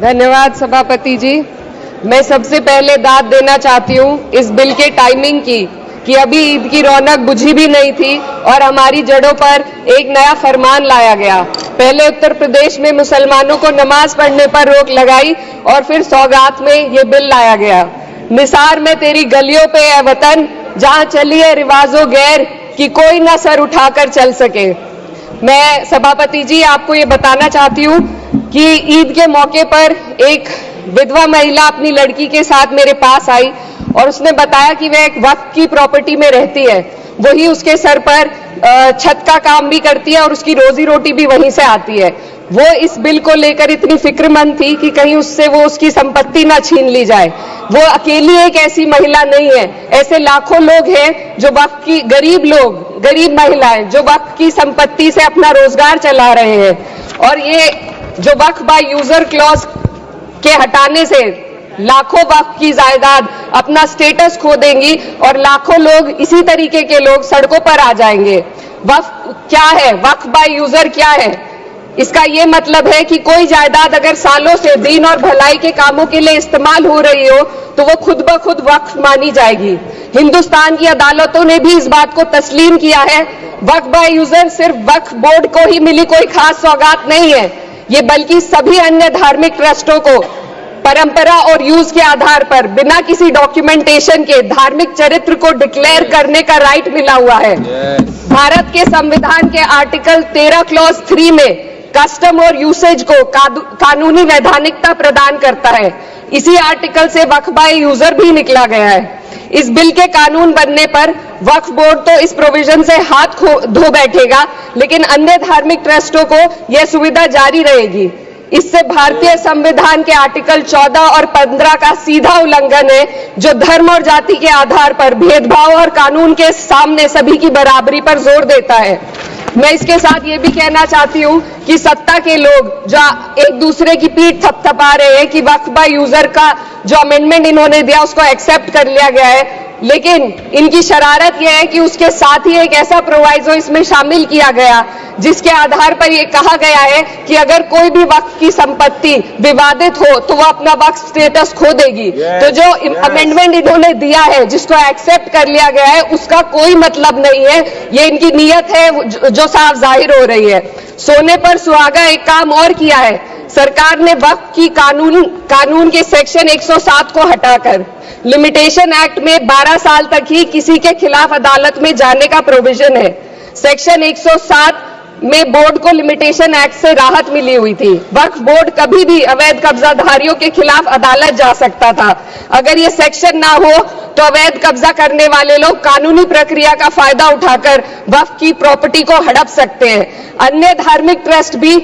धन्यवाद सभापति जी। मैं सबसे पहले दाद देना चाहती हूँ इस बिल के टाइमिंग की कि अभी ईद की रौनक बुझी भी नहीं थी और हमारी जड़ों पर एक नया फरमान लाया गया। पहले उत्तर प्रदेश में मुसलमानों को नमाज पढ़ने पर रोक लगाई और फिर सौगात में ये बिल लाया गया। निसार में तेरी गलियों पे है वतन, जहां चली है रिवाजों गैर कि कोई ना सर उठाकर चल सके। मैं सभापति जी आपको ये बताना चाहती हूँ कि ईद के मौके पर एक विधवा महिला अपनी लड़की के साथ मेरे पास आई और उसने बताया कि वह एक वक्फ की प्रॉपर्टी में रहती है, वही उसके सर पर छत का काम भी करती है और उसकी रोजी रोटी भी वहीं से आती है। वो इस बिल को लेकर इतनी फिक्रमंद थी कि कहीं उससे वो उसकी संपत्ति ना छीन ली जाए। वो अकेली एक ऐसी महिला नहीं है, ऐसे लाखों लोग हैं जो वक्फ की गरीब महिलाएं जो वक्फ की संपत्ति से अपना रोजगार चला रहे हैं। और ये जो वक्फ बाय यूजर क्लॉज के हटाने से लाखों वक्फ की जायदाद अपना स्टेटस खो देंगी और लाखों लोग इसी तरीके के लोग सड़कों पर आ जाएंगे। वक्फ क्या है, वक्फ बाय यूजर क्या है? इसका ये मतलब है कि कोई जायदाद अगर सालों से दीन और भलाई के कामों के लिए इस्तेमाल हो रही हो तो वो खुद ब खुद वक्फ मानी जाएगी। हिंदुस्तान की अदालतों ने भी इस बात को तस्लीम किया है। वक्फ बाय यूजर सिर्फ वक्फ बोर्ड को ही मिली कोई खास सौगात नहीं है, ये बल्कि सभी अन्य धार्मिक ट्रस्टों को परंपरा और यूज के आधार पर बिना किसी डॉक्यूमेंटेशन के धार्मिक चरित्र को डिक्लेयर करने का राइट मिला हुआ है। भारत के संविधान के आर्टिकल 13 क्लॉज 3 में कस्टम और यूसेज को कानूनी वैधानिकता प्रदान करता है। इसी आर्टिकल से वक्फ बाय यूजर भी निकला गया है। इस बिल के कानून बनने पर वक्फ बोर्ड तो इस प्रोविजन से हाथ धो बैठेगा, लेकिन अन्य धार्मिक ट्रस्टों को यह सुविधा जारी रहेगी। इससे भारतीय संविधान के आर्टिकल 14 और 15 का सीधा उल्लंघन है, जो धर्म और जाति के आधार पर भेदभाव और कानून के सामने सभी की बराबरी पर जोर देता है। मैं इसके साथ ये भी कहना चाहती हूँ कि सत्ता के लोग जो एक दूसरे की पीठ थपथपा रहे हैं कि वक्फ बाय यूजर का जो अमेंडमेंट इन्होंने दिया उसको एक्सेप्ट कर लिया गया है, लेकिन इनकी शरारत यह है कि उसके साथ ही एक ऐसा प्रोवाइजो इसमें शामिल किया गया जिसके आधार पर यह कहा गया है कि अगर कोई भी वक्फ की संपत्ति विवादित हो तो वह अपना वक्फ स्टेटस खो देगी। तो जो अमेंडमेंट इन्होंने दिया है, जिसको एक्सेप्ट कर लिया गया है, उसका कोई मतलब नहीं है। ये इनकी नीयत है जो साफ जाहिर हो रही है। सोने पर सुहागा एक काम और किया है। सरकार ने वक्फ की कानून के सेक्शन 107 को हटाकर लिमिटेशन एक्ट में 12 साल तक ही किसी के खिलाफ अदालत में जाने का प्रोविजन है। सेक्शन 107 में बोर्ड को लिमिटेशन एक्ट से राहत मिली हुई थी। वक्फ बोर्ड कभी भी अवैध कब्जाधारियों के खिलाफ अदालत जा सकता था। अगर ये सेक्शन ना हो तो अवैध कब्जा करने वाले लोग कानूनी प्रक्रिया का फायदा उठाकर वक्फ की प्रॉपर्टी को हड़प सकते हैं। अन्य धार्मिक ट्रस्टों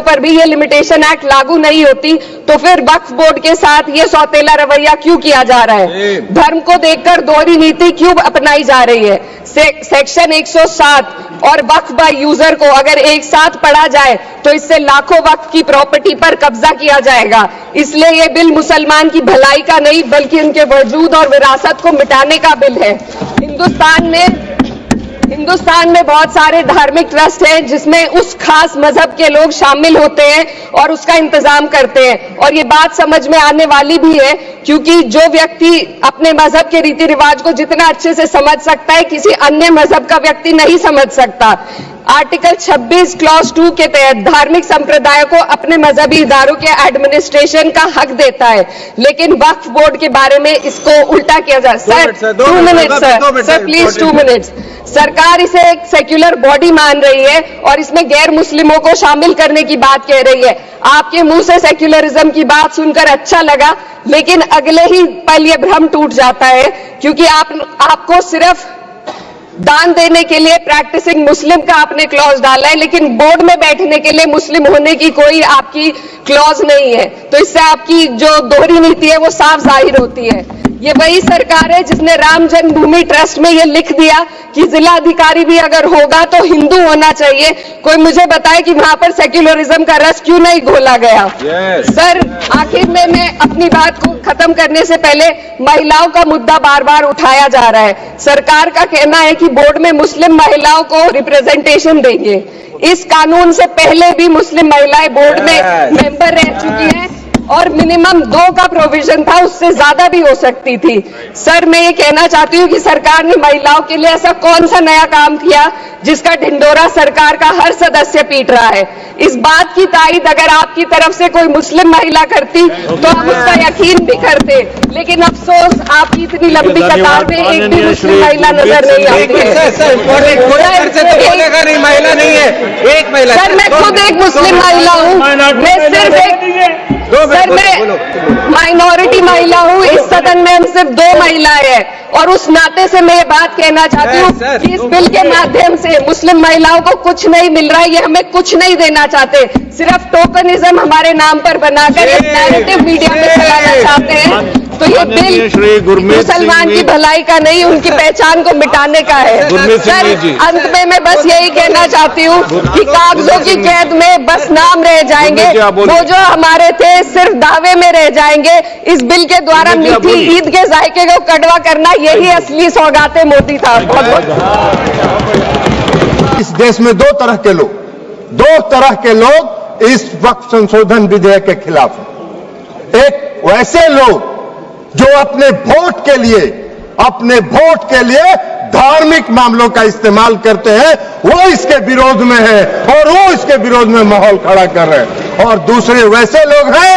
पर भी ये लिमिटेशन एक्ट लागू नहीं होती, तो फिर वक्फ बोर्ड के साथ ये सौतेला रवैया क्यों किया जा रहा है? धर्म को देखकर दोहरी नीति क्यों अपनाई जा रही है? सेक्शन 107 और वक्फ बाय यूजर को अगर एक साथ पढ़ा जाए तो इससे लाखों वक्फ की प्रॉपर्टी पर कब्जा किया जाएगा। इसलिए ये बिल मुसलमान की भलाई का नहीं बल्कि उनके वजूद और विरासत को मिटाने का बिल है। हिंदुस्तान में बहुत सारे धार्मिक ट्रस्ट हैं जिसमें उस खास मजहब के लोग शामिल होते हैं और उसका इंतजाम करते हैं, और ये बात समझ में आने वाली भी है क्योंकि जो व्यक्ति अपने मजहब के रीति रिवाज को जितना अच्छे से समझ सकता है, किसी अन्य मजहब का व्यक्ति नहीं समझ सकता। आर्टिकल 26 क्लॉज 2 के तहत धार्मिक संप्रदायों को अपने मजहबी इदारों के एडमिनिस्ट्रेशन का हक देता है, लेकिन वक्फ बोर्ड के बारे में इसको उल्टा किया जा रहा है। Sir 2 minute sir please 2 minutes. सरकार इसे एक सेक्युलर बॉडी मान रही है और इसमें गैर मुस्लिमों को शामिल करने की बात कह रही है। आपके मुंह से सेक्युलरिज्म की बात सुनकर अच्छा लगा, लेकिन अगले ही पल ये भ्रम टूट जाता है क्योंकि आपको सिर्फ दान देने के लिए प्रैक्टिसिंग मुस्लिम का आपने क्लॉज डाला है, लेकिन बोर्ड में बैठने के लिए मुस्लिम होने की कोई आपकी क्लॉज नहीं है। तो इससे आपकी जो दोहरी नीति है वो साफ जाहिर होती है। ये वही सरकार है जिसने राम जन्मभूमि ट्रस्ट में ये लिख दिया कि जिला अधिकारी भी अगर होगा तो हिंदू होना चाहिए। कोई मुझे बताए कि वहां पर सेक्युलरिज्म का रस क्यों नहीं घोला गया? सर आखिर में मैं अपनी बात को खत्म करने से पहले महिलाओं का मुद्दा बार बार उठाया जा रहा है। सरकार का कहना है कि बोर्ड में मुस्लिम महिलाओं को रिप्रेजेंटेशन देंगे। इस कानून से पहले भी मुस्लिम महिलाएं बोर्ड में मेंबर रह चुकी हैं और मिनिमम 2 का प्रोविजन था, उससे ज्यादा भी हो सकती थी। सर, मैं ये कहना चाहती हूँ कि सरकार ने महिलाओं के लिए ऐसा कौन सा नया काम किया जिसका ढिंडोरा सरकार का हर सदस्य पीट रहा है। इस बात की तायीद अगर आपकी तरफ से कोई मुस्लिम महिला करती तो हम उसका यकीन भी करते, लेकिन अफसोस आपकी इतनी लंबी कतार में एक भी मुस्लिम महिला नजर नहीं आती है। सर, मैं खुद एक मुस्लिम महिला हूँ, मैं सिर्फ सर, मैं माइनॉरिटी महिला हूँ। इस सदन में हम सिर्फ 2 महिलाएं हैं और उस नाते से मैं ये बात कहना चाहती हूँ कि इस बिल के माध्यम से मुस्लिम महिलाओं को कुछ नहीं मिल रहा है, ये हमें कुछ नहीं देना चाहते, सिर्फ टोकनिज्म हमारे नाम पर बनाकर एक नैरेटिव मीडिया में फैलाना चाहते हैं। तो ये बिल मुसलमान की भलाई का नहीं, उनकी पहचान को मिटाने का है। सर, अंत में मैं बस यही कहना चाहती हूँ कि कागजों की कैद में बस नाम रह जाएंगे, वो जो हमारे थे सिर्फ दावे में रह जाएंगे। इस बिल के द्वारा मीठी ईद के जायके को कड़वा करना, यही असली सौगाते मोदी था। बहुत इस देश में 2 तरह के लोग इस वक्त संशोधन विधेयक के खिलाफ हैं। एक वैसे लोग जो अपने वोट के लिए धार्मिक मामलों का इस्तेमाल करते हैं, वो इसके विरोध में है और वो इसके विरोध में माहौल खड़ा कर रहे हैं। और दूसरे वैसे लोग हैं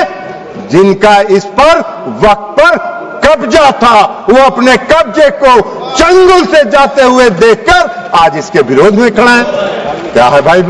जिनका इस पर वक्त पर कब्जा था, वो अपने कब्जे को चंगुल से जाते हुए देखकर आज इसके विरोध में खड़ा है। क्या है भाई?